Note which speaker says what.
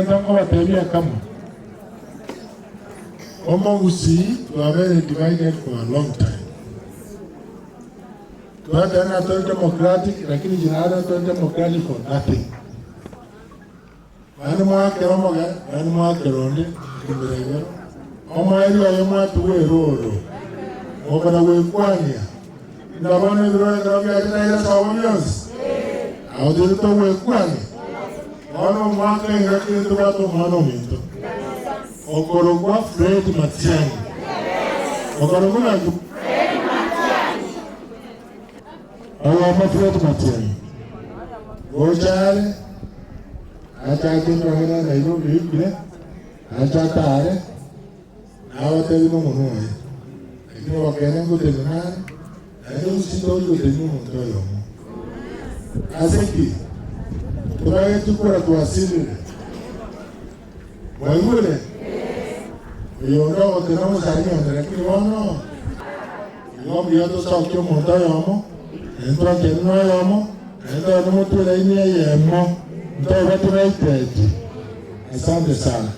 Speaker 1: kitango watembea kama Omogusi were very divided for a long time. Tuatana to democratic, lakini jinada to democratic for nothing. Mani mwake romoga, mani mwake ronde, kimberego. Omo eri wa yema tuwe rolo. Okana we kwanya. Ndabone droga droga atina ila sawamios. Audito to we kwanya. Ono mwake ngaki tubato mano minto. Okorogwa Fred Matiang'i. Okorogwa Fred Matiang'i. Awa Fred Matiang'i. Gochare. Acha kinto hena Nairobi ibile. Acha tare. Awa tebi no munuwe. Lakini wakene ngote zinari. Ayo usito yote numu ntoyo. Aseki. Tunaye tukura tuwasili. Waimule. Yo tenemos años, lakini wana ngombe yote sasa kwa monta yamo entra tena yamo ndio mtu laini yamo ndio watu raitete. Asante sana.